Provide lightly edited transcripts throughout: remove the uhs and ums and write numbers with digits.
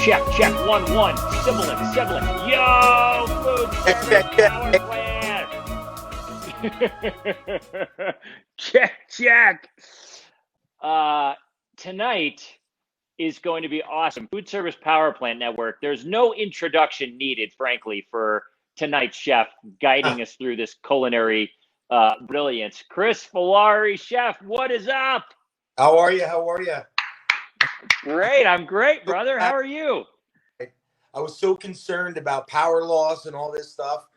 Check. 1-1. Sibilant. Yo, food service power plant. Check. Tonight is going to be awesome. Food Service Power Plant Network. There's no introduction needed, frankly, for tonight's chef guiding us through this culinary brilliance. Chris Follari, chef, what is up? How are you? Great. I'm great, brother. How are you? I was so concerned about power loss and all this stuff.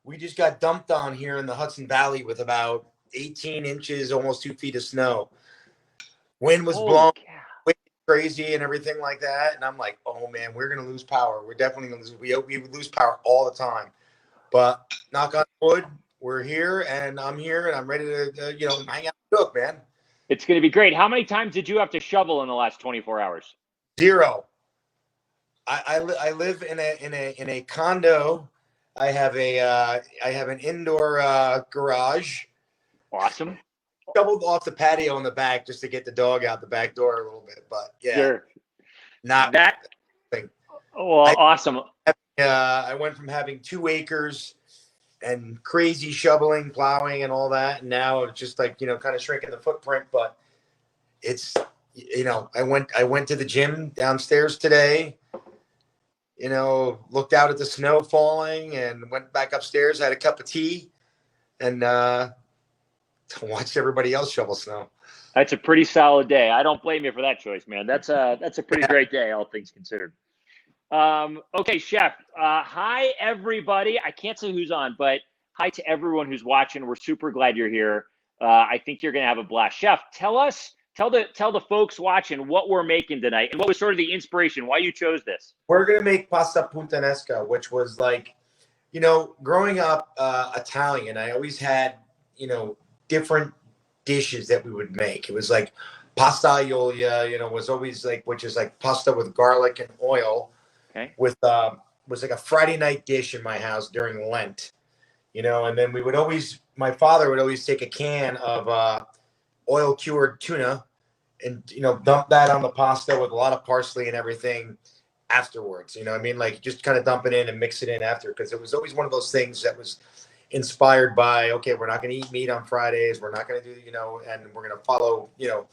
We just got dumped on here in the Hudson Valley with about 18 inches, almost 2 feet of snow. Wind was blowing crazy and everything like that. And I'm like, oh man, we're going to lose power. We're definitely going to lose. We lose power all the time. But knock on wood, we're here and I'm here and I'm ready to, hang out and cook, man. It's going to be great. How many times did you have to shovel in the last 24 hours? 0. I live in a condo. I have an indoor garage. Awesome. Shoveled off the patio in the back just to get the dog out the back door a little bit, but yeah, sure. Not that thing. Well, awesome. I went from having 2 acres and crazy shoveling, plowing, and all that, and now it's just like kind of shrinking the footprint. But it's I went to the gym downstairs today. Looked out at the snow falling and went back upstairs, had a cup of tea, and watched everybody else shovel snow. That's a pretty solid day. I don't blame you for that choice, man. That's a pretty great day, all things considered. Okay, chef. Hi, everybody. I can't say who's on, but hi to everyone who's watching. We're super glad you're here. I think you're going to have a blast. Chef, tell the folks watching what we're making tonight and what was sort of the inspiration, why you chose this. We're going to make Pasta Puttanesca, which was like, growing up Italian, I always had, different dishes that we would make. It was like pasta aioli, was always like, which is like pasta with garlic and oil. Okay. With was like a Friday night dish in my house during Lent, and then my father would always take a can of oil cured tuna and dump that on the pasta with a lot of parsley and everything afterwards. Like just kind of dump it in and mix it in after, because it was always one of those things that was inspired by, okay, we're not going to eat meat on Fridays, we're not going to do and we're going to follow the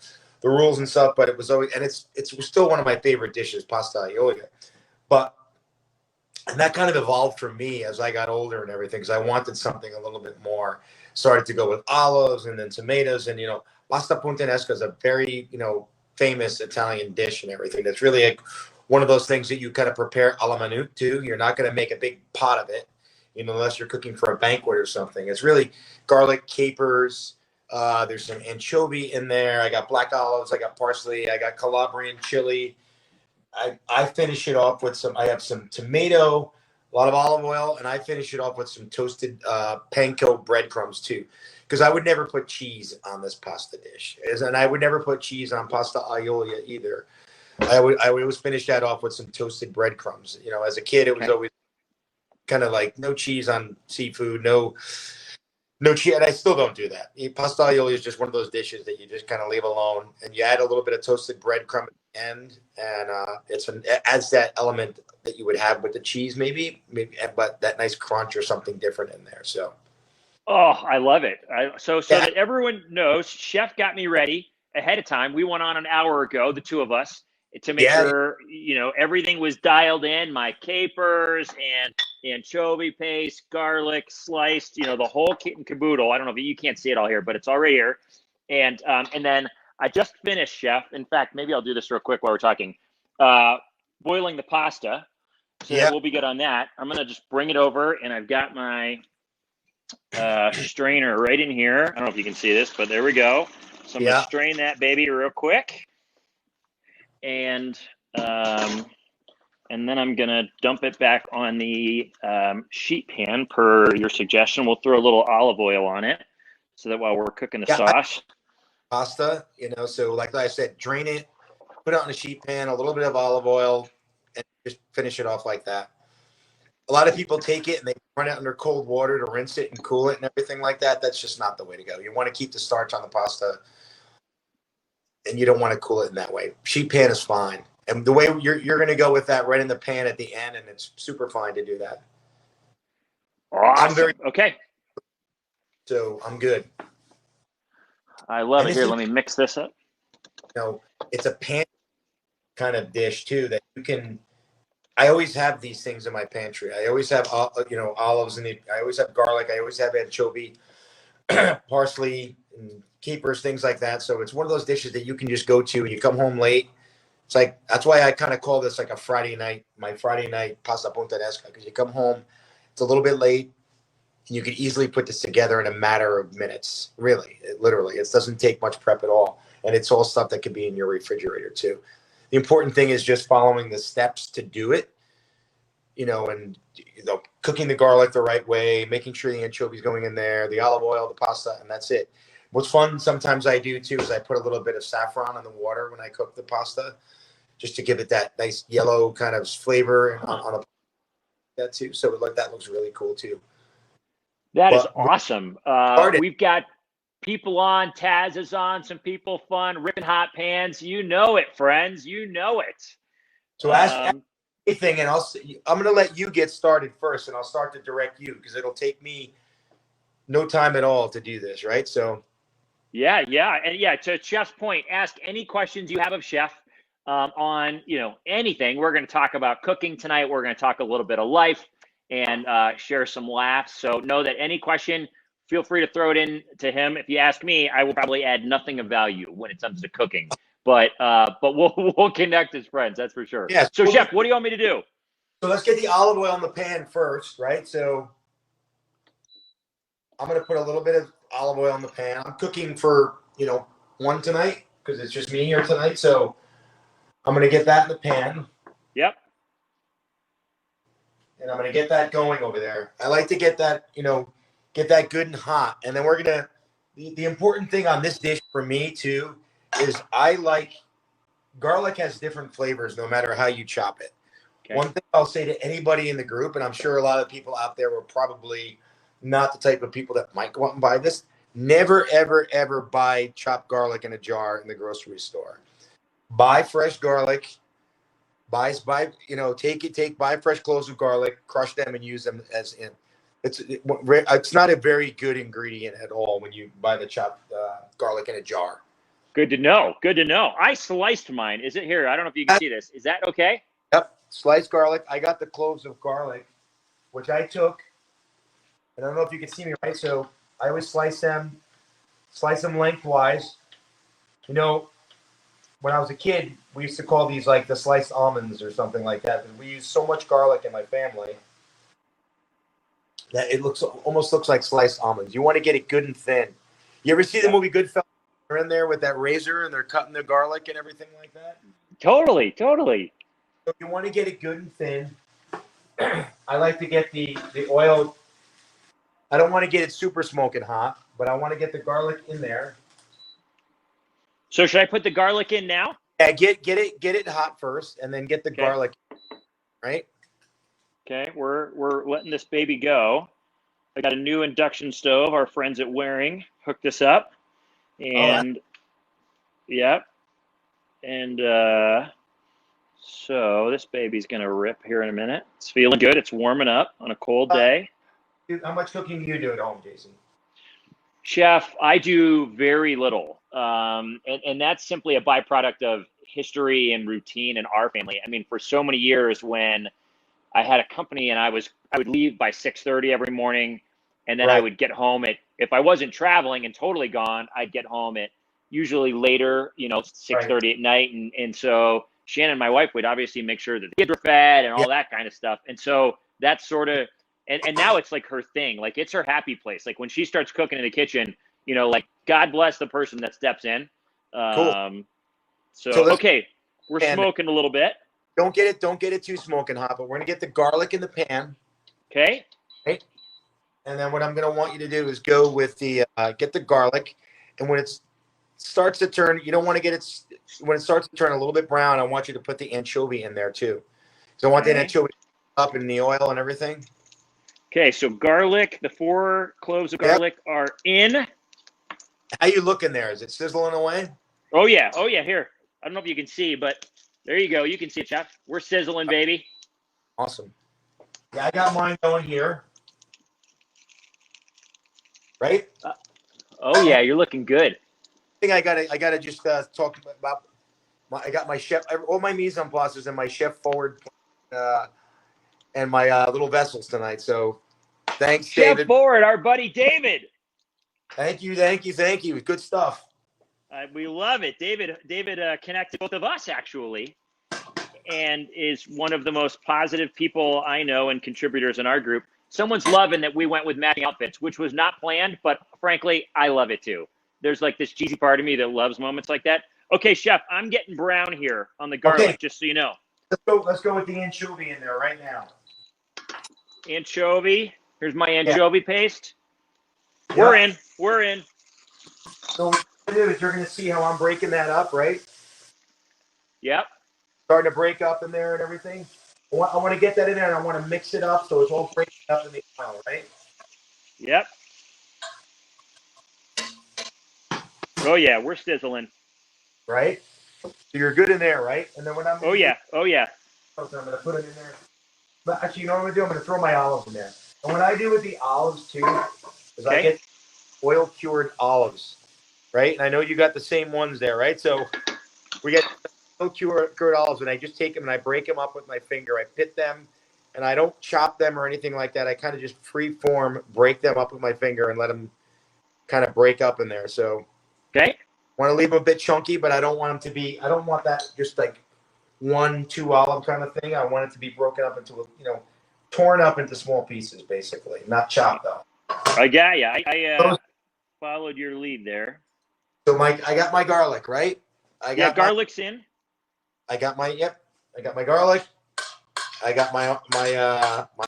rules and stuff. But it was always, and it's still one of my favorite dishes, pasta aioli. And that kind of evolved for me as I got older and everything, because I wanted something a little bit more. Started to go with olives and then tomatoes, and Pasta Puttanesca is a very famous Italian dish and everything. That's really like one of those things that you kind of prepare a la minute too. You're not going to make a big pot of it, unless you're cooking for a banquet or something. It's really garlic, capers. There's some anchovy in there. I got black olives. I got parsley. I got Calabrian chili. I finish it off with I have some tomato, a lot of olive oil, and I finish it off with some toasted panko breadcrumbs too, because I would never put cheese on this pasta dish, and I would never put cheese on pasta aioli either. I would always finish that off with some toasted breadcrumbs. As a kid, it was always kind of like no cheese on seafood, no cheese, and I still don't do that. Pasta aioli is just one of those dishes that you just kind of leave alone, and you add a little bit of toasted breadcrumb at the end, and it adds that element that you would have with the cheese, maybe, but that nice crunch or something different in there. So, I love it. So that everyone knows, Chef got me ready ahead of time. We went on an hour ago, the two of us, to make sure everything was dialed in. My capers and anchovy paste, garlic sliced, the whole kit and caboodle. I don't know if you can't see it all here, but it's all right here. And then I just finished, Chef. In fact, maybe I'll do this real quick while we're talking. Boiling the pasta, so that we'll be good on that. I'm gonna just bring it over, and I've got my strainer right in here. I don't know if you can see this, but there we go. So I'm gonna strain that baby real quick, and then I'm gonna dump it back on the sheet pan per your suggestion. We'll throw a little olive oil on it, so that while we're cooking the sauce. Pasta, so like I said, drain it, put it on a sheet pan, a little bit of olive oil, and just finish it off like that. A lot of people take it and they run it under cold water to rinse it and cool it and everything like that. That's just not the way to go. You want to keep the starch on the pasta, and you don't want to cool it in that way. Sheet pan is fine. And the way you're going to go with that right in the pan at the end, and it's super fine to do that. Awesome. Okay. So I'm good. I love it. Here, let me mix this up. You know, it's a pan kind of dish too that you can. I always have these things in my pantry. I always have, olives I always have garlic. I always have anchovy, parsley, and capers, things like that. So it's one of those dishes that you can just go to. You come home late. It's like, that's why I kind of call this like my Friday night pasta puttanesca, because you come home, it's a little bit late, and you can easily put this together in a matter of minutes. Really, literally, it doesn't take much prep at all, and it's all stuff that could be in your refrigerator too. The important thing is just following the steps to do it, and cooking the garlic the right way, making sure the anchovies going in there, the olive oil, the pasta, and that's it. What's fun sometimes I do too is I put a little bit of saffron in the water when I cook the pasta, just to give it that nice yellow kind of flavor on that too. So that looks really cool too. That is awesome. We've got people on, Taz is on, some people fun, ripping hot pans. You know it, friends. You know it. So ask anything, and I'm going to let you get started first, and I'll start to direct you, because it'll take me no time at all to do this, right? So yeah. And to Chef's point, ask any questions you have of Chef on, anything. We're going to talk about cooking tonight. We're going to talk a little bit of life and share some laughs. So know that any question, feel free to throw it in to him. If you ask me, I will probably add nothing of value when it comes to cooking. But we'll connect as friends, that's for sure. Yeah. So Chef, what do you want me to do? So let's get the olive oil in the pan first, right? So I'm going to put a little bit of olive oil in the pan. I'm cooking for, one tonight, because it's just me here tonight. So I'm going to get that in the pan. Yep. And I'm going to get that going over there. I like to get that, get that good and hot. And then we're going to, the important thing on this dish for me too, is garlic has different flavors no matter how you chop it. Okay. One thing I'll say to anybody in the group, and I'm sure a lot of people out there were probably not the type of people that might go out and buy this. Never, ever, ever buy chopped garlic in a jar in the grocery store. Buy fresh garlic. Buy fresh cloves of garlic, crush them, and use them as in. It's not a very good ingredient at all when you buy the chopped garlic in a jar. Good to know. Good to know. I sliced mine. Is it here? I don't know if you can see this. Is that okay? Yep. Sliced garlic. I got the cloves of garlic, which I took. And I don't know if you can see me, right? So I always slice them lengthwise. When I was a kid, we used to call these like the sliced almonds or something like that. Because we use so much garlic in my family that it almost looks like sliced almonds. You want to get it good and thin. You ever see the movie Goodfellas? They're in there with that razor and they're cutting the garlic and everything like that. Totally. So you want to get it good and thin. I like to get the oil. I don't want to get it super smoking hot, but I want to get the garlic in there. So should I put the garlic in now? Yeah, get it hot first, and then get the garlic. Right. Okay, we're letting this baby go. I got a new induction stove. Our friends at Waring hooked this up, and yep. And so this baby's gonna rip here in a minute. It's feeling good. It's warming up on a cold day. How much cooking do you do at home, Jason? Chef, I do very little. And that's simply a byproduct of history and routine in our family. I mean, for so many years when I had a company and I would leave by 6:30 every morning, and then I would get home if I wasn't traveling and totally gone, I'd get home at usually later, 6:30 at night. And so Shannon, my wife, would obviously make sure that the kids were fed and all that kind of stuff. And so that's sort of, and now it's like her thing, like it's her happy place. Like when she starts cooking in the kitchen, like God bless the person that steps in. Cool. So okay, we're smoking a little bit. Don't get it too smoking hot, but we're gonna get the garlic in the pan. Okay. Right. And then what I'm gonna want you to do is go with the get the garlic, and when it starts to turn, you don't want to get it when it starts to turn a little bit brown. I want you to put the anchovy in there too. So I want the anchovy up in the oil and everything. Okay, so garlic, the 4 cloves of garlic are in. How you looking there? Is it sizzling away? Oh yeah. Here. I don't know if you can see, but There you go. You can see it, Chef. We're sizzling, baby. Awesome. Yeah, I got mine going here. Right? Oh yeah, you're looking good. I think I gotta just talk about I got my chef, all my mise en places and my chef forward and my little vessels tonight. So thanks, Chef David. Forward, our buddy David. Thank you. Good stuff. We love it. David connected both of us, actually, and is one of the most positive people I know and contributors in our group. Someone's loving that we went with matching outfits, which was not planned, but frankly, I love it too. There's like this cheesy part of me that loves moments like that. Okay, Chef, I'm getting brown here on the garlic, just so you know. Let's go with the anchovy in there right now. Anchovy. Here's my anchovy paste. We're in. So what you're gonna do is you're gonna see how I'm breaking that up, right? Yep. Starting to break up in there and everything. I want to get that in there, and I want to mix it up so it's all breaking up in the oil, right? Yep. Oh yeah, we're sizzling. Right? So you're good in there, right? And then when I'm oh yeah. I'm gonna put it in there. But actually, you know what I'm gonna do? I'm gonna throw my olives in there. And what I do with the olives too is I get oil cured olives, right? And I know you got the same ones there, right? So we get oil cured olives, and I just take them and I break them up with my finger. I pit them, and I don't chop them or anything like that. I kind of just free form break them up with my finger and let them kind of break up in there. So want to leave them a bit chunky, but I don't want them to be. I don't want that just like 1-2 olive kind of thing. I want it to be broken up into torn up into small pieces, basically, not chopped up. I got you. I followed your lead there. So I got my garlic, right? Garlic's in. I got my garlic. I got my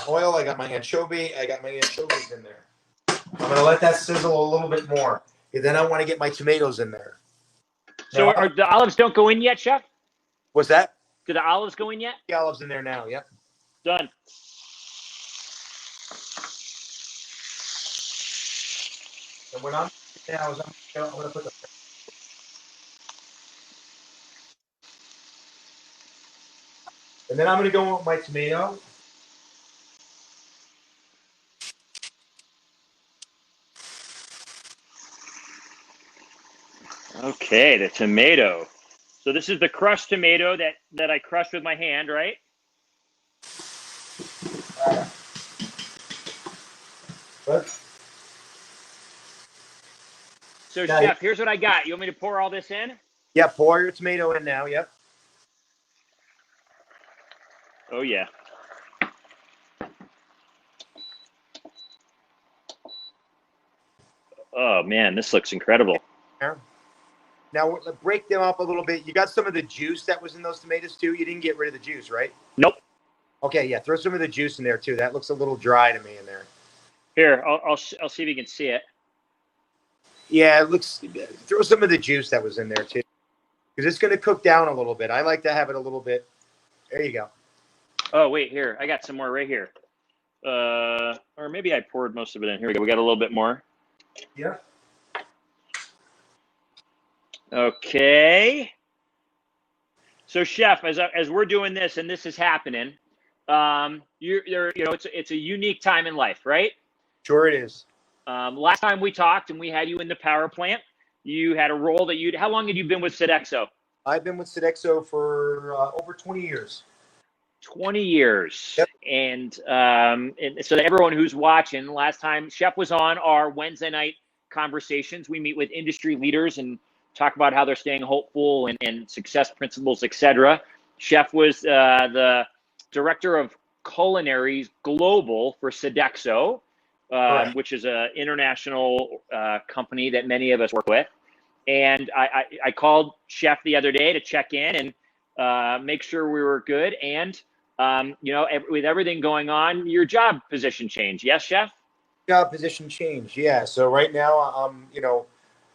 oil. I got my anchovy. I got my anchovies in there. I'm gonna let that sizzle a little bit more. And then I want to get my tomatoes in there. So are the olives don't go in yet, Chef? What's that? Do the olives go in yet? The olives in there now. Yep. Done. And what I'm now is I'm gonna put the. And then I'm gonna go with my tomato. Okay, the tomato. So this is the crushed tomato that I crushed with my hand, right? So, Chef, here's what I got. You want me to pour all this in? Yeah, pour your tomato in now. Yep. Oh, yeah. Oh, man, this looks incredible. Now, break them up a little bit. You got some of the juice that was in those tomatoes, too? You didn't get rid of the juice, right? Nope. Okay, yeah, throw some of the juice in there, too. That looks a little dry to me in there. Here, I'll see if you can see it. Yeah, it looks. Throw some of the juice that was in there, too. Because it's going to cook down a little bit. I like to have it a little bit. There you go. Oh, wait, here. I got some more right here. Or maybe I poured most of it in. Here we go. We got a little bit more. Yeah. Okay. So, Chef, as we're doing this and this is happening, it's a unique time in life, right? Sure it is. Last time we talked and we had you in the power plant, you had a role that how long had you been with Sodexo? I've been with Sodexo for over 20 years. 20 years. Yep. And so that everyone who's watching, last time Chef was on our Wednesday night conversations. We meet with industry leaders and talk about how they're staying hopeful and success principles, etc. Chef was the director of Culinary Global for Sodexo, which is an international company that many of us work with. And I called Chef the other day to check in and make sure we were good. And, with everything going on, your job position changed. Yes, Chef? Job position changed. Yeah. So right now I'm,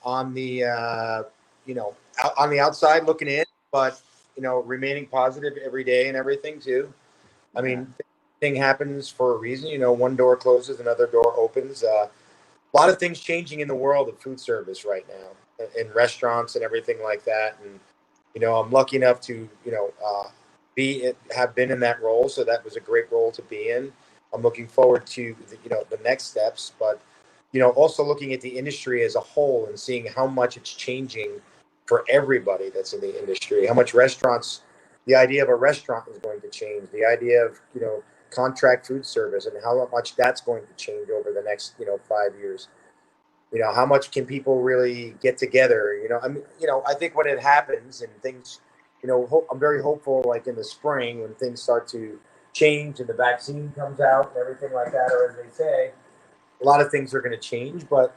on the, on the outside looking in, but, remaining positive every day and everything too. I mean, thing happens for a reason. One door closes, another door opens. A lot of things changing in the world of food service right now, in restaurants and everything like that. And I'm lucky enough to, have been in that role. So that was a great role to be in. I'm looking forward to, the next steps, but, also looking at the industry as a whole and seeing how much it's changing for everybody that's in the industry, how much the idea of a restaurant is going to change, the idea of, contract food service and how much that's going to change over the next, 5 years. How much can people really get together? I think when it happens and things, I'm very hopeful, like in the spring when things start to change and the vaccine comes out and everything like that, or as they say, a lot of things are going to change. But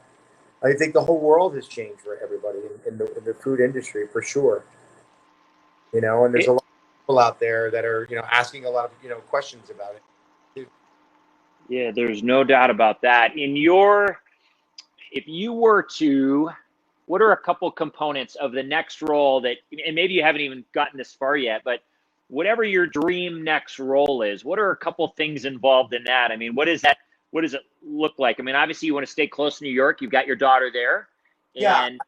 I think the whole world has changed for everybody in the food industry for sure. And there's a lot of people out there that are, asking a lot of, questions about it too. Yeah, there's no doubt about that. If you were to, what are a couple components of the next role that, and maybe you haven't even gotten this far yet, but whatever your dream next role is, what are a couple things involved in that? I mean, what does it look like? I mean, obviously you want to stay close to New York. You've got your daughter there. Yeah. And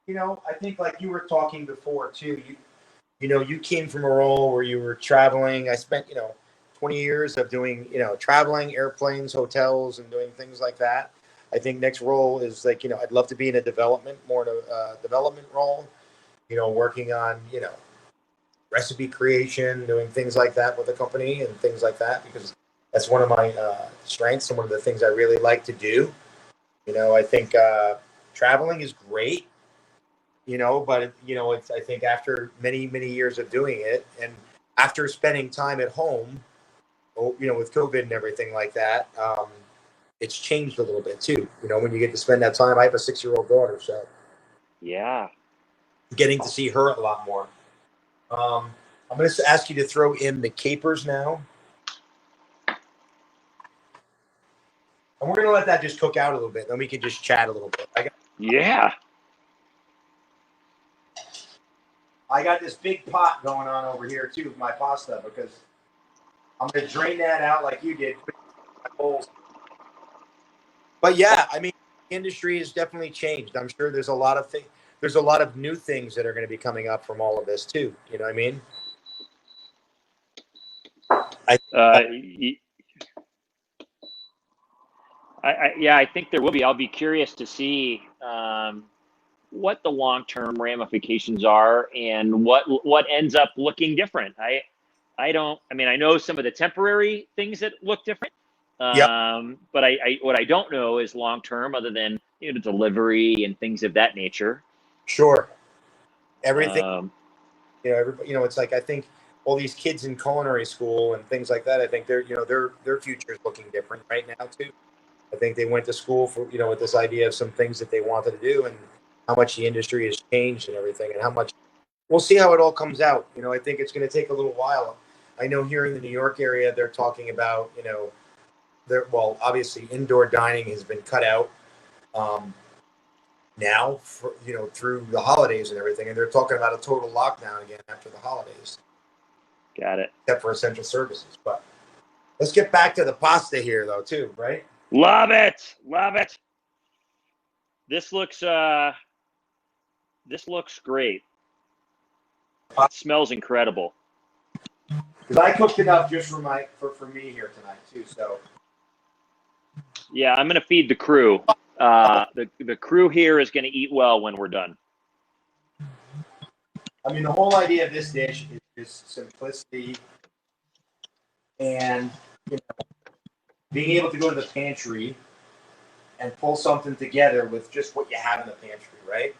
I think like you were talking before too, you came from a role where you were traveling. I spent, 20 years of doing, traveling, airplanes, hotels, and doing things like that. I think next role is like, I'd love to be in a development role, working on, recipe creation, doing things like that with a company and things like that, because that's one of my strengths and one of the things I really like to do. I think traveling is great, but I think after many, many years of doing it and after spending time at home, with COVID and everything like that, it's changed a little bit too. When you get to spend that time, I have a 6-year-old daughter, so yeah, getting to see her a lot more. I'm going to ask you to throw in the capers now. And we're going to let that just cook out a little bit. Then we can just chat a little bit. I got this big pot going on over here too with my pasta because I'm going to drain that out like you did. But yeah, I mean, the industry has definitely changed. I'm sure there's a lot of things. There's a lot of new things that are going to be coming up from all of this too. You know what I mean? I think there will be. I'll be curious to see what the long-term ramifications are and what ends up looking different. I know some of the temporary things that look different. Yep. But what I don't know is long-term, other than delivery and things of that nature. Sure. Everything. Everybody. It's like I think all these kids in culinary school and things like that. I think their future is looking different right now too. I think they went to school for with this idea of some things that they wanted to do and how much the industry has changed and everything and how much we'll see how it all comes out. I think it's going to take a little while. I know here in the New York area they're talking about obviously indoor dining has been cut out now for through the holidays and everything, and they're talking about a total lockdown again after the holidays. Got it. Except for essential services. But let's get back to the pasta here though too, right? Love it. This looks great. It smells incredible. Because I cooked enough just for me here tonight too. So yeah, I'm gonna feed the crew. The crew here is gonna eat well when we're done. I mean, the whole idea of this dish is just simplicity and being able to go to the pantry and pull something together with just what you have in the pantry, right?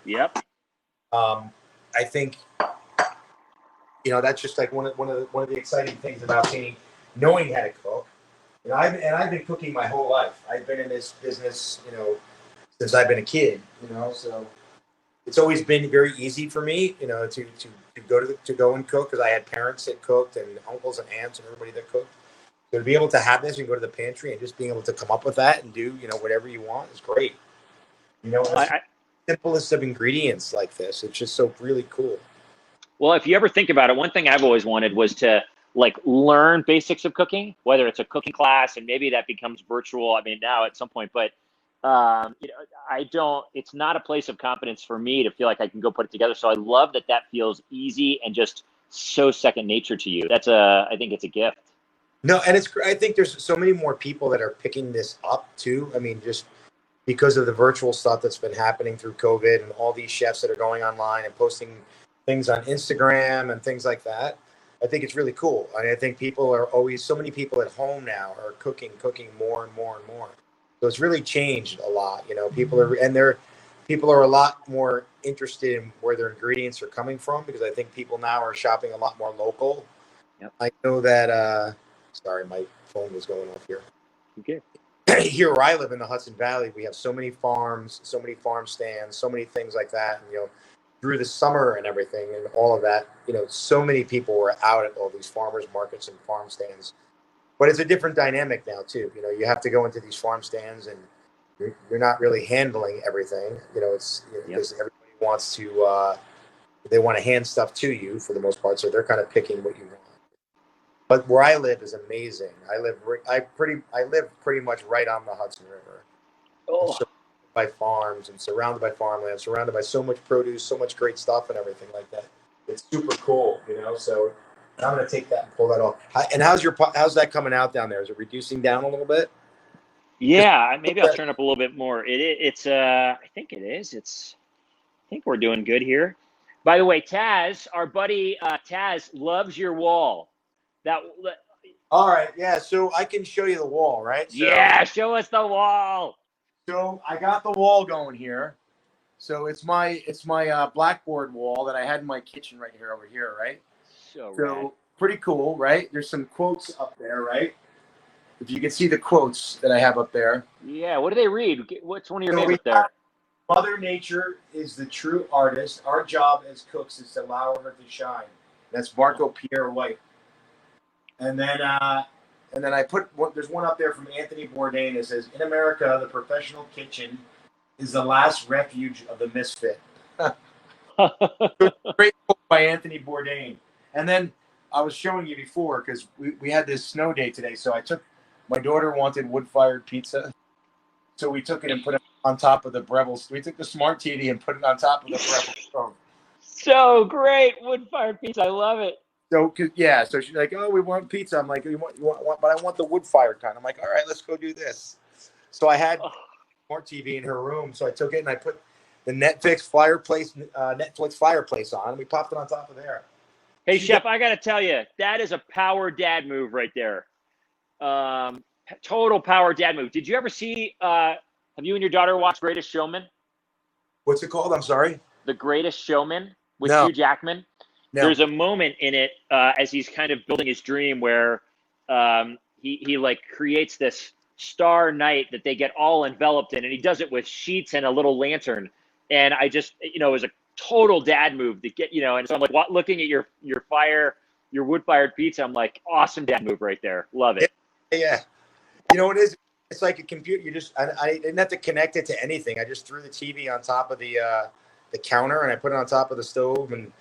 Yep. I think that's just like one of the exciting things about knowing how to cook. I've been cooking my whole life. I've been in this business, since I've been a kid. So it's always been very easy for me, to go and cook because I had parents that cooked and uncles and aunts and everybody that cooked. So to be able to have this and go to the pantry and just being able to come up with that and do whatever you want is great. Simplest of ingredients like this. It's just so really cool. Well, if you ever think about it, one thing I've always wanted was to learn basics of cooking, whether it's a cooking class and maybe that becomes virtual. I mean, now at some point, but It's not a place of confidence for me to feel like I can go put it together. So I love that feels easy and just so second nature to you. I think it's a gift. No, and I think there's so many more people that are picking this up too. I mean, just because of the virtual stuff that's been happening through COVID and all these chefs that are going online and posting things on Instagram and things like that. I think it's really cool. I think so many people at home now are cooking more and more and more. So it's really changed a lot. People are a lot more interested in where their ingredients are coming from, because I think people now are shopping a lot more local. Yep. I know that, sorry, my phone was going off here. Okay. Here where I live in the Hudson Valley, we have so many farms, so many farm stands, so many things like that. And, through the summer and everything and all of that, so many people were out at all these farmers markets and farm stands. But it's a different dynamic now too. You have to go into these farm stands and you're not really handling everything. It's because everybody wants to, they want to hand stuff to you for the most part. So they're kind of picking what you want. But where I live is amazing. I live pretty much right on the Hudson River. Oh. Surrounded by farms and surrounded by farmland, surrounded by so much produce, so much great stuff and everything like that. It's super cool, So I'm going to take that and pull that off. And how's that coming out down there? Is it reducing down a little bit? Yeah, maybe I'll turn up a little bit more. I think it is. I think we're doing good here. By the way, Taz, our buddy Taz loves your wall. All right, yeah. So I can show you the wall, right? Yeah, show us the wall. So I got the wall going here. So it's my blackboard wall that I had in my kitchen right here over here, right? So pretty cool, right? There's some quotes up there, right? If you can see the quotes that I have up there. Yeah, what do they read? What's one of your favorites there? Mother Nature is the true artist. Our job as cooks is to allow her to shine. That's Marco Pierre White. And then I put there's one up there from Anthony Bourdain that says, "In America, the professional kitchen is the last refuge of the misfit." Great quote by Anthony Bourdain. And then I was showing you before, because we had this snow day today. So my daughter wanted wood-fired pizza. So we took it and put it on top of the Breville. We took the smart TV and put it on top of the Breville stove. So great, wood-fired pizza. I love it. So she's like, "Oh, we want pizza." I'm like, "You want, but I want the wood-fired kind." I'm like, "All right, let's go do this." So I had smart TV in her room. So I took it and I put the Netflix fireplace on, and we popped it on top of there. Hey, Chef, I got to tell you, that is a power dad move right there. Total power dad move. Did you ever see, have you and your daughter watched Greatest Showman? What's it called? I'm sorry? The Greatest Showman with No. Hugh Jackman. No. There's a moment in it as he's kind of building his dream where he like creates this star night that they get all enveloped in, and he does it with sheets and a little lantern. And I just, it was a total dad move to get, and so I'm like looking at your wood-fired pizza. I'm like, awesome dad move right there. Love it. Yeah. It is. It's like a computer. I didn't have to connect it to anything. I just threw the TV on top of the counter, and I put it on top of the stove and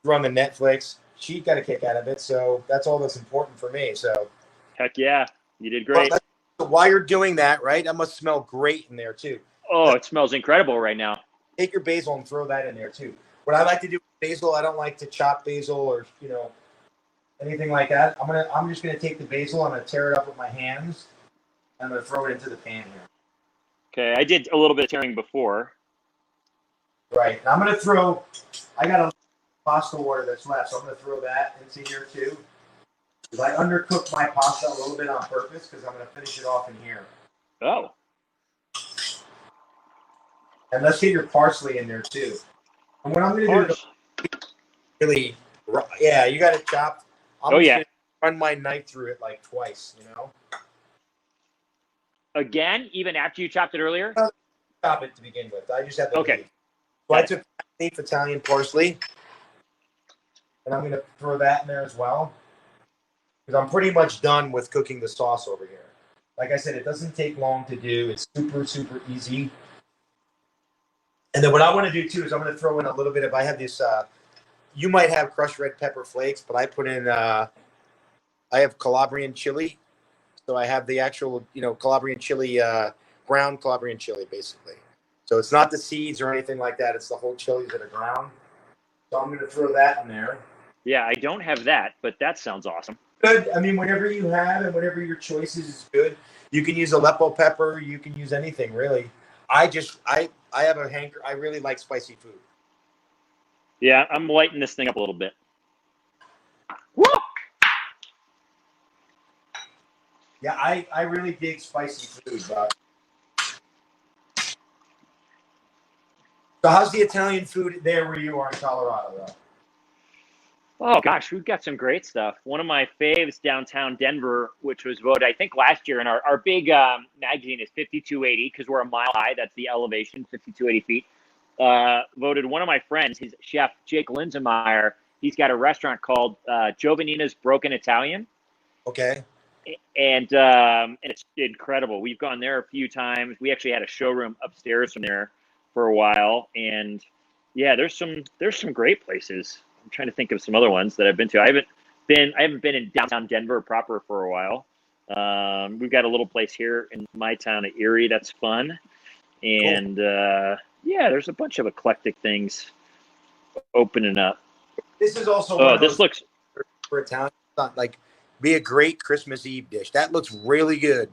run the Netflix. She got a kick out of it. So that's all that's important for me. So heck yeah, you did great. Well, while you're doing that, right, that must smell great in there too. Oh, it smells incredible right now. Take your basil and throw that in there too. What I like to do with basil, I don't like to chop basil or anything like that. I'm just gonna take the basil. I'm gonna tear it up with my hands. I'm gonna throw it into the pan here. Okay, I did a little bit of tearing before. Right. Now I got a pasta water that's left, so I'm gonna throw that into here too. Because I undercooked my pasta a little bit on purpose, because I'm gonna finish it off in here. Oh. And let's get your parsley in there too. And what I'm going to do, really, yeah, you got it chopped. I'm just going to run my knife through it like twice, Again, even after you chopped it earlier? Chop it to begin with. I just had the okay. Leaf. So I took leaf Italian parsley, and I'm going to throw that in there as well, because I'm pretty much done with cooking the sauce over here. Like I said, it doesn't take long to do. It's super, super easy. And then what I want to do too is I'm going to throw in a little bit of, I have this, you might have crushed red pepper flakes, but I put in, I have Calabrian chili. So I have the actual, Calabrian chili ground Calabrian chili, basically. So it's not the seeds or anything like that. It's the whole chilies that are ground. So I'm going to throw that in there. Yeah, I don't have that, but that sounds awesome. Good. I mean, whatever you have and whatever your choices is good. You can use Aleppo pepper. You can use anything, really. I have a hanker. I really like spicy food. Yeah, I'm lighting this thing up a little bit. Woo! Yeah, I really dig spicy food. So how's the Italian food there where you are in Colorado, though? Oh gosh, we've got some great stuff. One of my faves downtown Denver, which was voted, I think, last year, and our big magazine is 5280 because we're a mile high. That's the elevation, 5280 feet. Voted one of my friends, his chef Jake Linsenmeyer. He's got a restaurant called Giovannina's Broken Italian. Okay. And it's incredible. We've gone there a few times. We actually had a showroom upstairs from there for a while, and yeah, there's some great places. I'm trying to think of some other ones that I've been to. I haven't been in downtown Denver proper for a while. We've got a little place here in my town of Erie that's fun, and cool. Yeah, there's a bunch of eclectic things opening up. This is also one of those looks for Italian, like be a great Christmas Eve dish. That looks really good.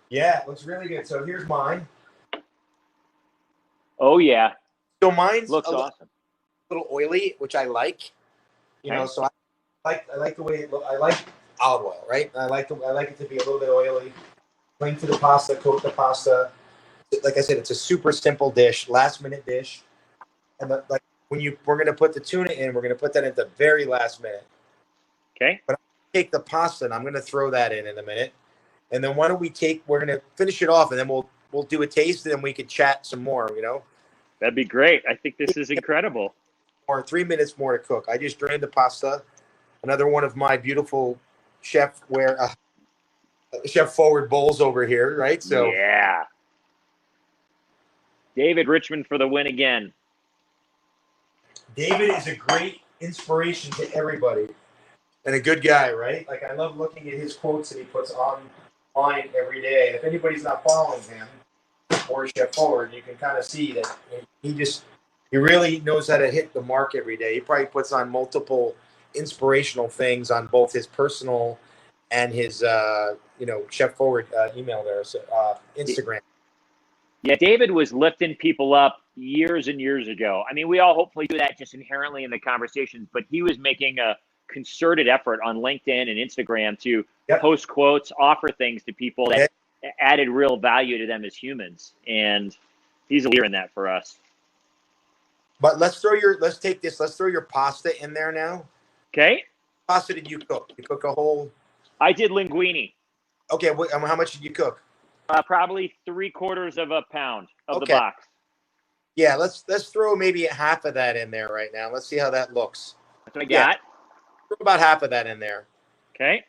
Yeah, it looks really good. So here's mine. Oh yeah. So mine's looks awesome. A little oily, which I like. You know, so I like the way it looks. I like olive oil, right? I like it to be a little bit oily. Cling to the pasta, coat the pasta. Like I said, it's a super simple dish, last minute dish. And we're gonna put the tuna in, we're gonna put that at the very last minute. Okay. But I'll take the pasta and I'm gonna throw that in a minute. And then we're gonna finish it off, and then we'll do a taste, and then we could chat some more. You know. That'd be great. I think this is incredible. Or 3 minutes more to cook. I just drained the pasta. Another one of my beautiful chef forward bowls over here, right? So yeah. David Richmond for the win again. David is a great inspiration to everybody and a good guy, right? Like I love looking at his quotes that he puts online every day. And if anybody's not following him or Chef Forward, you can kind of see that he really knows how to hit the mark every day. He probably puts on multiple inspirational things on both his personal and his Chef Forward email there, so Instagram. Yeah, David was lifting people up years and years ago. I mean, we all hopefully do that just inherently in the conversations, but he was making a concerted effort on LinkedIn and Instagram to post quotes, offer things to people that added real value to them as humans. And he's a leader in that for us. But let's throw your pasta in there now. Okay. Pasta did you cook? You cook a whole? I did linguine. Okay. How much did you cook? Probably 3/4 of a pound of the box. Yeah, let's throw maybe half of that in there right now. Let's see how that looks. That's what I got. Throw about half of that in there. Okay.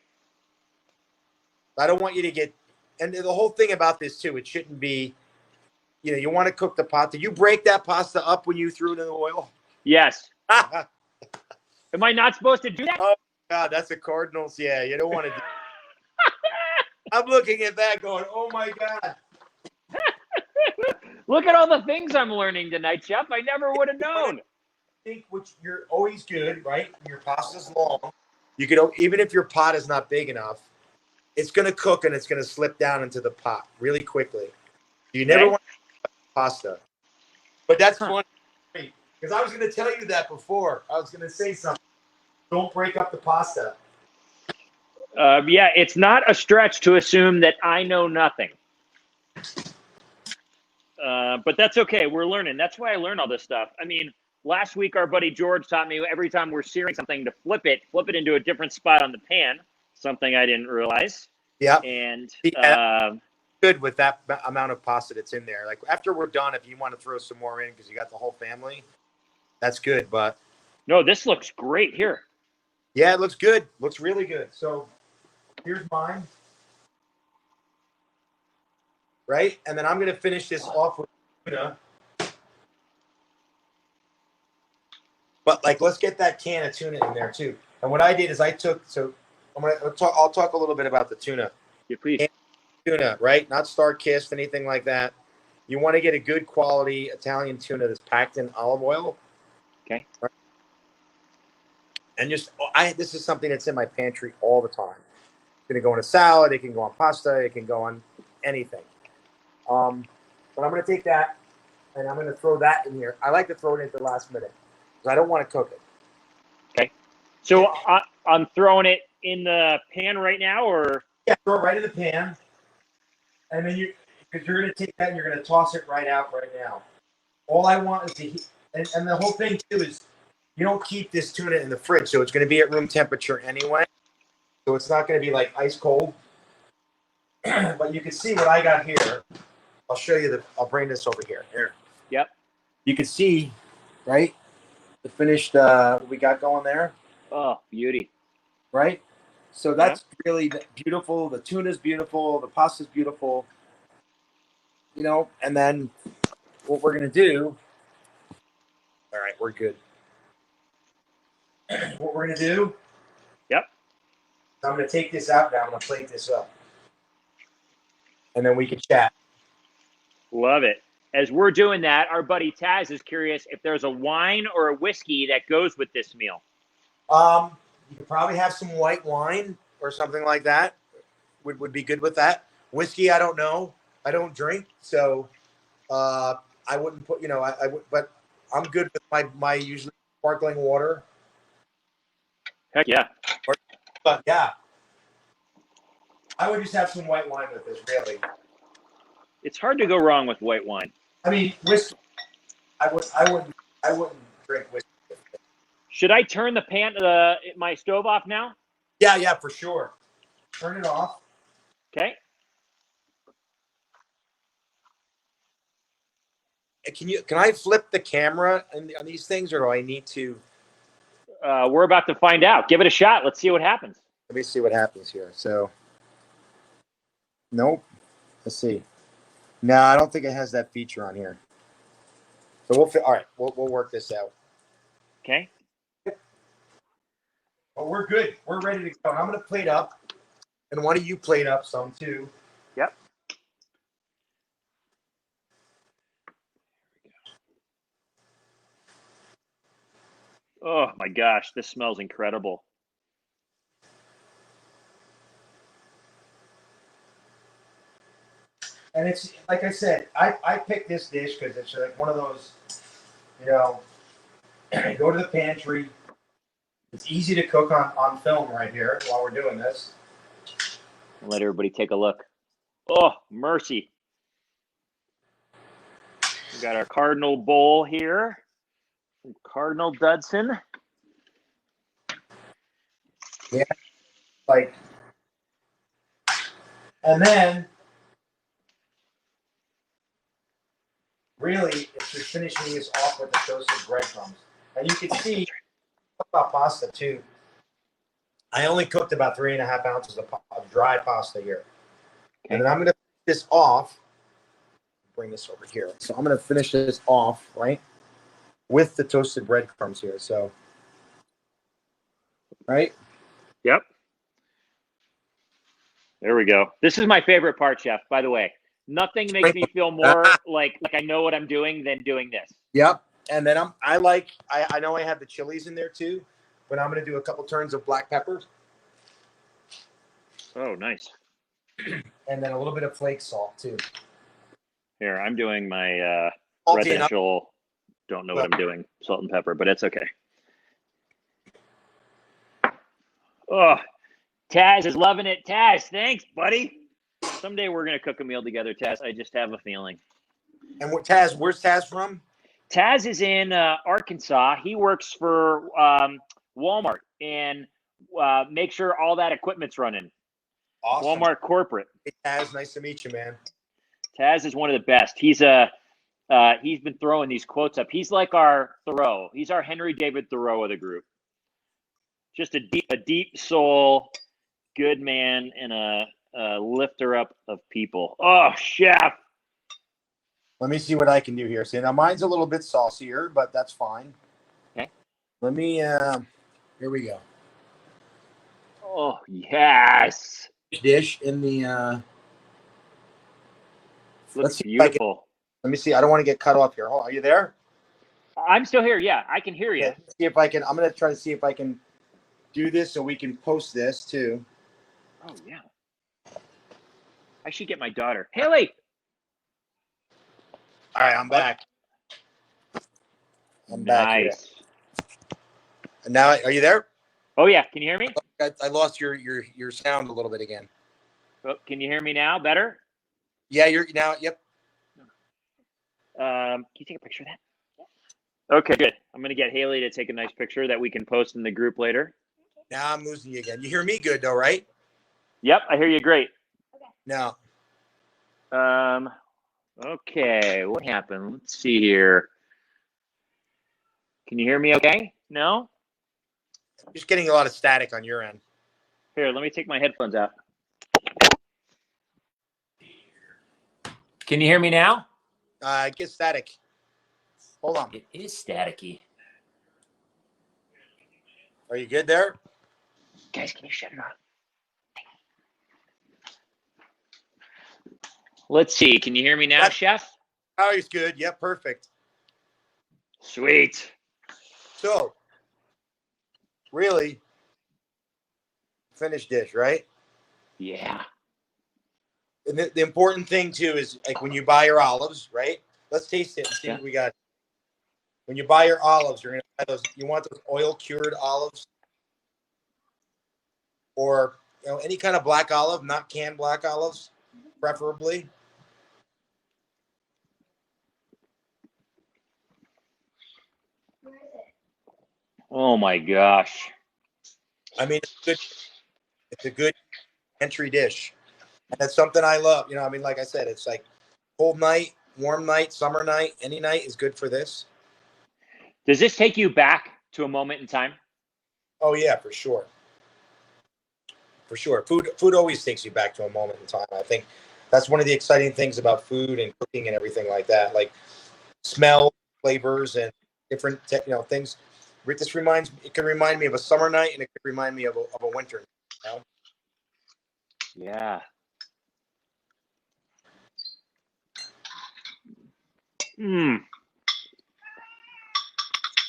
I don't want you to get, and the whole thing about this too, it shouldn't be, you want to cook the pasta. Did you break that pasta up when you threw it in the oil? Yes. Am I not supposed to do that? Oh God, that's a Cardinals. Yeah, you don't want to do I'm looking at that going, oh my God. Look at all the things I'm learning tonight, Chef. I never would have known. I think you're always good, right? Your pasta's long. You could, even if your pot is not big enough, it's going to cook and it's going to slip down into the pot really quickly. You never want to pasta. But that's funny because I was going to tell you that before. I was going to say something. Don't break up the pasta. Yeah, it's not a stretch to assume that I know nothing. But that's okay. We're learning. That's why I learn all this stuff. I mean, last week our buddy George taught me every time we're searing something to flip it into a different spot on the pan, something I didn't realize. Yeah. And good with that amount of pasta that's in there. Like after we're done, if you want to throw some more in because you got the whole family, that's good. But no, this looks great here. Yeah, it looks good. Looks really good. So here's mine. Right? And then I'm going to finish this off with tuna. But let's get that can of tuna in there too. And what I did is I'll talk a little bit about the tuna. Yeah, please. tuna, right? Not star kissed, anything like that. You want to get a good quality Italian tuna that's packed in olive oil. Okay. Right? And this is something that's in my pantry all the time. It's going to go in a salad. It can go on pasta. It can go on anything. But I'm going to take that and I'm going to throw that in here. I like to throw it in at the last minute because I don't want to cook it. Okay. So I'm throwing it in the pan right now, or? Yeah, throw it right in the pan. And then because you're going to take that and you're going to toss it right out right now. All I want is to heat. And the whole thing, too, is you don't keep this tuna in the fridge. So it's going to be at room temperature anyway. So it's not going to be like ice cold. But you can see what I got here. I'll show you I'll bring this over here. Here. Yep. You can see, right, the finished what we got going there. Oh, beauty. Right? So that's really beautiful. The tuna's beautiful. The pasta's beautiful. You know, and then what we're going to do. All right, we're good. What we're going to do. Yep. I'm going to take this out now. I'm going to plate this up. And then we can chat. Love it. As we're doing that, our buddy Taz is curious if there's a wine or a whiskey that goes with this meal. You could probably have some white wine or something like that. Would be good with that. Whiskey, I don't know. I don't drink, so I wouldn't put. I would, but I'm good with my usually sparkling water. Heck yeah. But yeah, I would just have some white wine with this. Really, it's hard to go wrong with white wine. I mean, whiskey. I wouldn't drink whiskey. Should I turn my stove off now? Yeah, for sure. Turn it off. Okay. Can I flip the camera on these things, or do I need to? We're about to find out. Give it a shot. Let's see what happens. Let me see what happens here. So, nope. Let's see. No, I don't think it has that feature on here. So all right. We'll work this out. Okay. Well, we're good. We're ready to go. And I'm going to plate up, and why don't you plate up some too? Yep. Oh my gosh, this smells incredible. And it's like I said, I picked this dish because it's like one of those, go to the pantry. It's easy to cook on film right here while we're doing this. Let everybody take a look. Oh, mercy. We got our Cardinal bowl here from Cardinal Dudson. Yeah. And then really it's just finishing this off with the toasted breadcrumbs. And you can see about pasta too. I only cooked about 3.5 ounces of dry pasta here. Okay. And then I'm going to finish this off. Bring this over here. So I'm going to finish this off, right, with the toasted breadcrumbs here. So, right? Yep. There we go. This is my favorite part, Chef, by the way. Nothing makes me feel more like I know what I'm doing than doing this. Yep. And then I know I have the chilies in there too, but I'm going to do a couple turns of black peppers. Oh, nice. And then a little bit of flake salt too. Here, I'm doing my residential, don't know what I'm doing, salt and pepper, but it's okay. Oh, Taz is loving it. Taz, thanks, buddy. Someday we're going to cook a meal together, Taz. I just have a feeling. And where's Taz from? Taz is in Arkansas. He works for Walmart and make sure all that equipment's running. Awesome. Walmart corporate. Hey, Taz, nice to meet you, man. Taz is one of the best. He's been throwing these quotes up. He's like our Thoreau. He's our Henry David Thoreau of the group. Just a deep soul, good man, and a lifter up of people. Oh, chef. Let me see what I can do here. See, now mine's a little bit saucier, but that's fine. Okay. Let me, here we go. Oh, yes. Dish in the, Looks see if I can, beautiful. let me see. I don't want to get cut off here. Oh, are you there? I'm still here. Yeah, I can hear you. Okay, see if I can. I'm going to try to see if I can do this so we can post this too. Oh yeah. I should get my daughter. Haley. All right, I'm back. I'm back here. And now, are you there? Oh yeah. Can you hear me? I lost your sound a little bit again. Oh, can you hear me now? Better? Yeah, you're now. Yep. Can you take a picture of that? Okay, good. I'm gonna get Haley to take a nice picture that we can post in the group later. Now I'm losing you again. You hear me good though, right? Yep, I hear you great. Now. Okay, what happened? Let's see here. Can you hear me okay? No? Just getting a lot of static on your end. Here, let me take my headphones out. Can you hear me now? Get static. Hold on. It is staticky. Are you good there? Guys, can you shut it off? Let's see. Can you hear me now, Chef? Oh, he's good. Yeah, perfect. Sweet. So, really, finished dish, right? Yeah. And the important thing too is like when you buy your olives, right? Let's taste it and see what we got. When you buy your olives, you're gonna buy those. You want those oil cured olives, or any kind of black olive, not canned black olives, preferably. Oh my gosh. I mean, it's a good entry dish. And that's something I love. I mean, like I said, it's like cold night, warm night, summer night, any night is good for this. Does this take you back to a moment in time? Oh yeah, for sure. For sure. Food always takes you back to a moment in time. I think that's one of the exciting things about food and cooking and everything like that. Like smell, flavors, and different things. It can remind me of a summer night, and it could remind me of a winter night. Yeah. Mmm.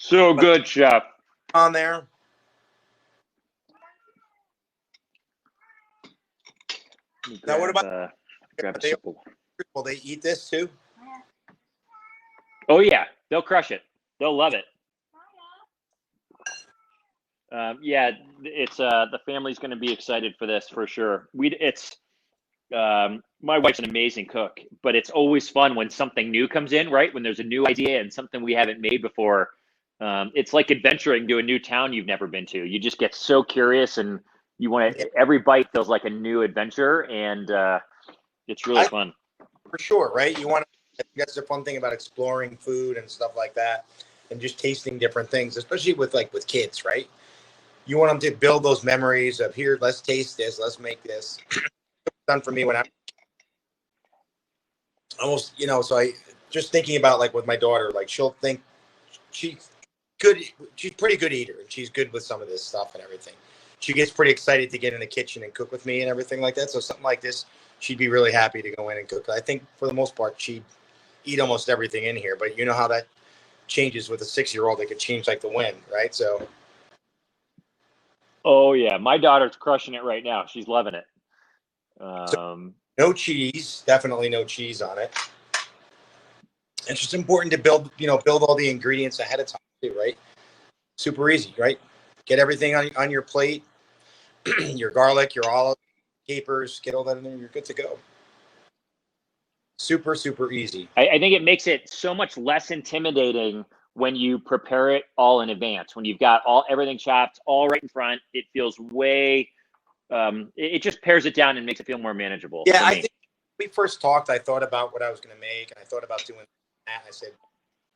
So good, Chef. On there. Now, what about grab a sip of water. Will they eat this too? Oh yeah, they'll crush it. They'll love it. Yeah, it's the family's going to be excited for this for sure. My wife's an amazing cook, but it's always fun when something new comes in, right? When there's a new idea and something we haven't made before. It's like adventuring to a new town you've never been to. You just get so curious, and you want to. Every bite feels like a new adventure, and it's really fun. For sure, right? That's the fun thing about exploring food and stuff like that, and just tasting different things, especially with kids, right? You want them to build those memories of here. Let's taste this. Let's make this. Done for me when I almost, so I just thinking about with my daughter, she'll think she's good. She's pretty good eater, and she's good with some of this stuff and everything. She gets pretty excited to get in the kitchen and cook with me and everything like that. So something like this, she'd be really happy to go in and cook. I think for the most part, she'd eat almost everything in here, but you know how that changes with a 6-year-old. It could change like the wind, right? So. Oh yeah, my daughter's crushing it right now. She's loving it. So no cheese, definitely no cheese on it. It's just important to build all the ingredients ahead of time too, right? Super easy, right? Get everything on your plate, your garlic, your olive, capers, get all that in there. You're good to go. Super, super easy. I think it makes it so much less intimidating when you prepare it all in advance. When you've got everything chopped all right in front, it feels way. It just pares it down and makes it feel more manageable. Yeah, I think when we first talked, I thought about what I was going to make, and I thought about doing that. I said,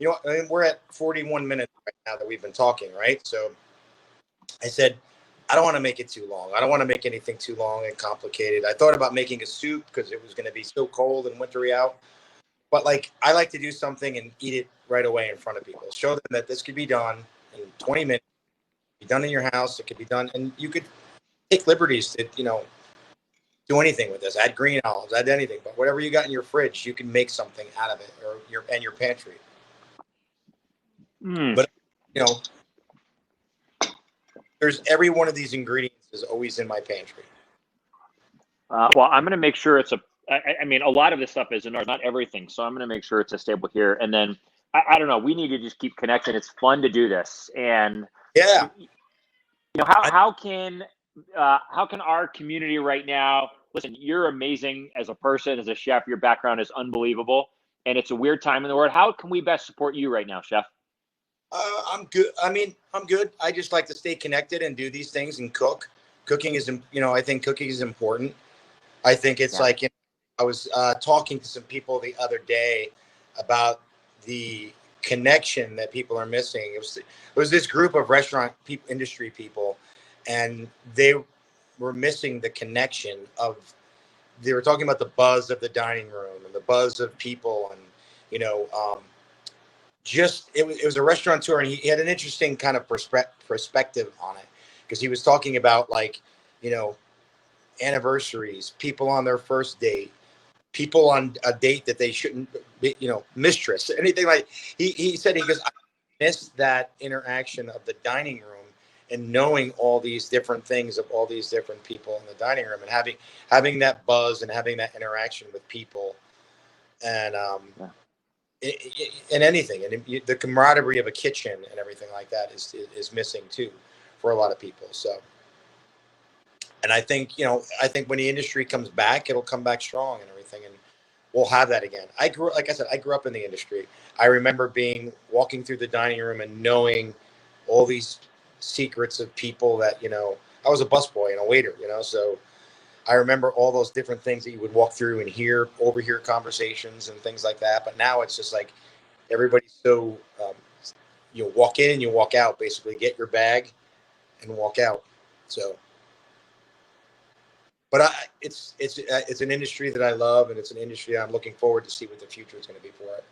I mean, we're at 41 minutes right now that we've been talking, right? So I said, I don't want to make it too long. I don't want to make anything too long and complicated. I thought about making a soup because it was going to be so cold and wintry out. But I like to do something and eat it right away in front of people. Show them that this could be done in 20 minutes. Be done in your house. It could be done, and you could take liberties to do anything with this. Add green olives, add anything, but whatever you got in your fridge, you can make something out of it, or your pantry. Mm. But you know, there's every one of these ingredients is always in my pantry. Well, I'm going to make sure it's I mean, a lot of this stuff is in ours, not everything. So I'm going to make sure it's a staple here. And then I don't know. We need to just keep connecting. It's fun to do this. And Yeah, you know, how can our community right now? Listen, you're amazing as a person, as a chef. Your background is unbelievable, and it's a weird time in the world. How can we best support you right now, chef? I'm good. I mean, I'm good. I just like to stay connected and do these things and cook. Cooking is, I think cooking is important. I think it's Yeah. like, I was talking to some people the other day about the connection that people are missing. It was this group of restaurant industry people, and they were missing the connection of. They were talking about the buzz of the dining room and the buzz of people, and you know, just it was a restaurateur, and he had an interesting kind of perspective on it, because he was talking about, like, you know, anniversaries, people on their first date, people on a date that they shouldn't be, mistress, anything like. He said, he goes, I miss that interaction of the dining room and knowing all these different things of all these different people in the dining room, and having that buzz and having that interaction with people, and Yeah. in anything, and the camaraderie of a kitchen and everything like that is missing too for a lot of people. So, and I think when the industry comes back, it'll come back strong and everything, and we'll have that again. Like I said, I grew up in the industry. I remember walking through the dining room and knowing all these secrets of people that, I was a busboy and a waiter, so I remember all those different things that you would walk through and overhear conversations and things like that. But now it's just like everybody's so, you walk in and you walk out, basically get your bag and walk out. So, but it's an industry that I love, and it's an industry I'm looking forward to see what the future is going to be for it.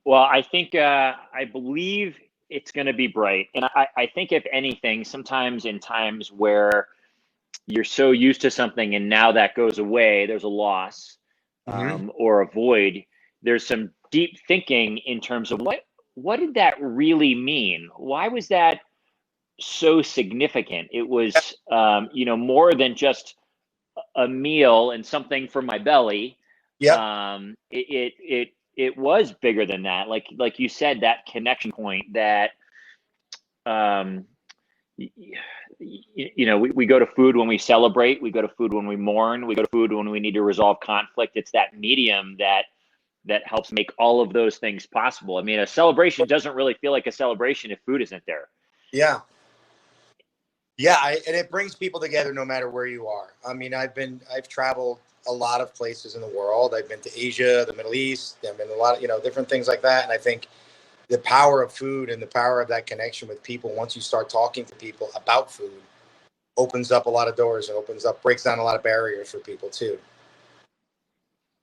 Well, I think I believe it's going to be bright, and I think if anything, sometimes in times where you're so used to something and now that goes away, there's a loss, Mm-hmm. or a void. There's some deep thinking in terms of what did that really mean? Why was that so significant? It was more than just a meal and something for my belly. Yep. It was bigger than that. Like you said, that connection point that um, we go to food when we celebrate, we go to food when we mourn, we go to food when we need to resolve conflict. It's that medium that helps make all of those things possible. I mean, a celebration doesn't really feel like a celebration if food isn't there. Yeah. Yeah, and it brings people together no matter where you are. I mean, I've traveled a lot of places in the world. I've been to Asia, the Middle East. I've been to a lot of, different things like that. And I think the power of food and the power of that connection with people, once you start talking to people about food, opens up a lot of doors and breaks down a lot of barriers for people too.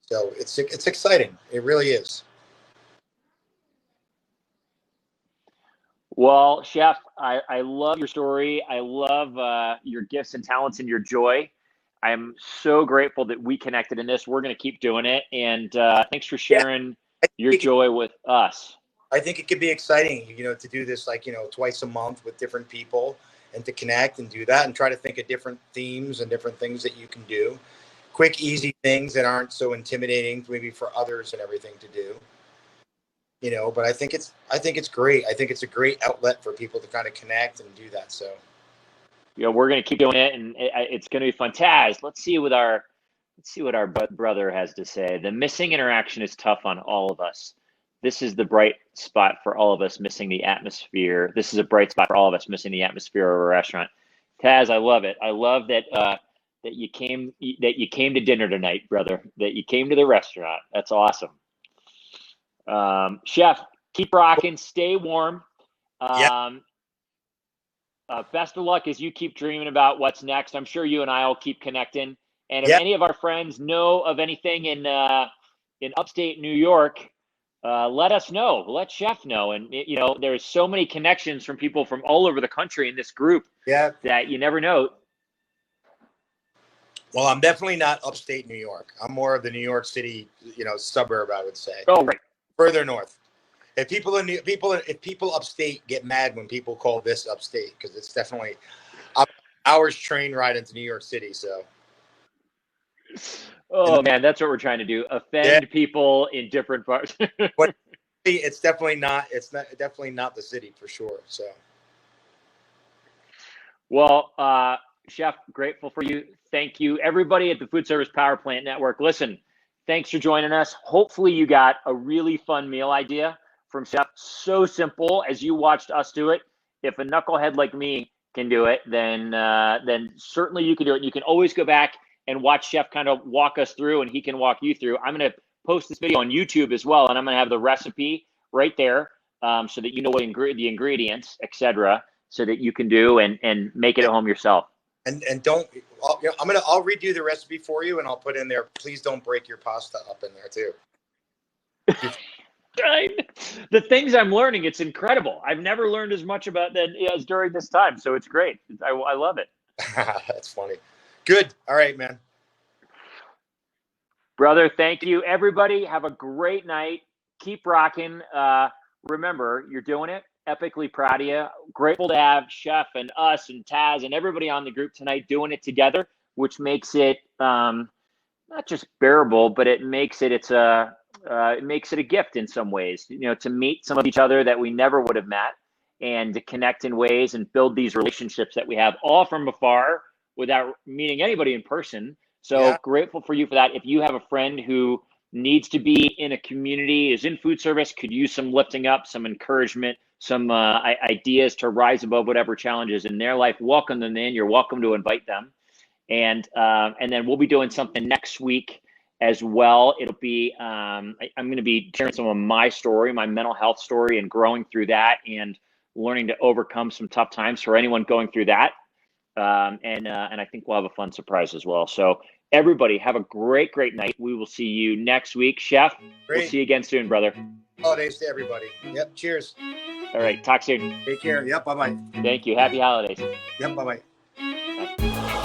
So it's exciting. It really is. Well, Chef, I love your story. I love your gifts and talents and your joy. I'm so grateful that we connected in this. We're going to keep doing it. And thanks for Yeah, sharing your joy with us. I think it could be exciting, to do this, like, twice a month with different people, and to connect and do that and try to think of different themes and different things that you can do. Quick, easy things that aren't so intimidating maybe for others and everything to do. But I think it's great. I think it's a great outlet for people to kind of connect and do that. So, we're going to keep doing it, and it's going to be fun. Taz, let's see what our brother has to say. The missing interaction is tough on all of us. This is the bright spot for all of us missing the atmosphere. This is a bright spot for all of us missing the atmosphere of a restaurant. Taz, I love it. I love that that you came to dinner tonight, brother. That you came to the restaurant. That's awesome. Chef, keep rocking. Stay warm. yeah, Best of luck as you keep dreaming about what's next. I'm sure you and I will keep connecting. And if yeah, any of our friends know of anything in upstate New York, let us know. Let Chef know. And there's so many connections from people from all over the country in this group yeah. that you never know. Well, I'm definitely not upstate New York. I'm more of the New York City, suburb, I would say. Oh, right. Further north. If people upstate get mad when people call this upstate, because it's definitely hours train ride into New York City. So. Oh man, that's what we're trying to do. Offend people in different parts. But it's definitely not. It's not definitely not the city for sure. So. Well, Chef, grateful for you. Thank you, everybody at the Food Service Power Plant Network. Listen, thanks for joining us. Hopefully, you got a really fun meal idea from Chef. So simple as you watched us do it. If a knucklehead like me can do it, then certainly you can do it. And you can always go back and watch Chef kind of walk us through, and he can walk you through. I'm going to post this video on YouTube as well, and I'm going to have the recipe right there so that you know what the ingredients, etc., so that you can do and make it at home yourself. And don't, I'll read you the recipe for you, and I'll put in there, please don't break your pasta up in there too. The things I'm learning, it's incredible. I've never learned as much about that as during this time, so it's great. I love it. That's funny. Good. All right, man. Brother, thank you. Everybody, have a great night. Keep rocking. Remember, you're doing it. Epically proud of you. Grateful to have Chef and us and Taz and everybody on the group tonight doing it together, which makes it not just bearable, but it makes it it makes it a gift in some ways. To meet some of each other that we never would have met, and to connect in ways and build these relationships that we have all from afar without meeting anybody in person. So grateful for you for that. If you have a friend who needs to be in a community, is in food service, could use some lifting up, some encouragement, some ideas to rise above whatever challenges in their life, welcome them in. You're welcome to invite them. And then we'll be doing something next week as well. It'll be, I'm going to be sharing some of my story, my mental health story, and growing through that and learning to overcome some tough times for anyone going through that. And I think we'll have a fun surprise as well. So everybody have a great night. We will see you next week. Chef, We'll see you again soon, brother. Holidays to everybody. Yep. Cheers. All right. Talk soon. Take care. Yep. Bye-bye. Thank you. Happy holidays. Yep. Bye-bye. Bye.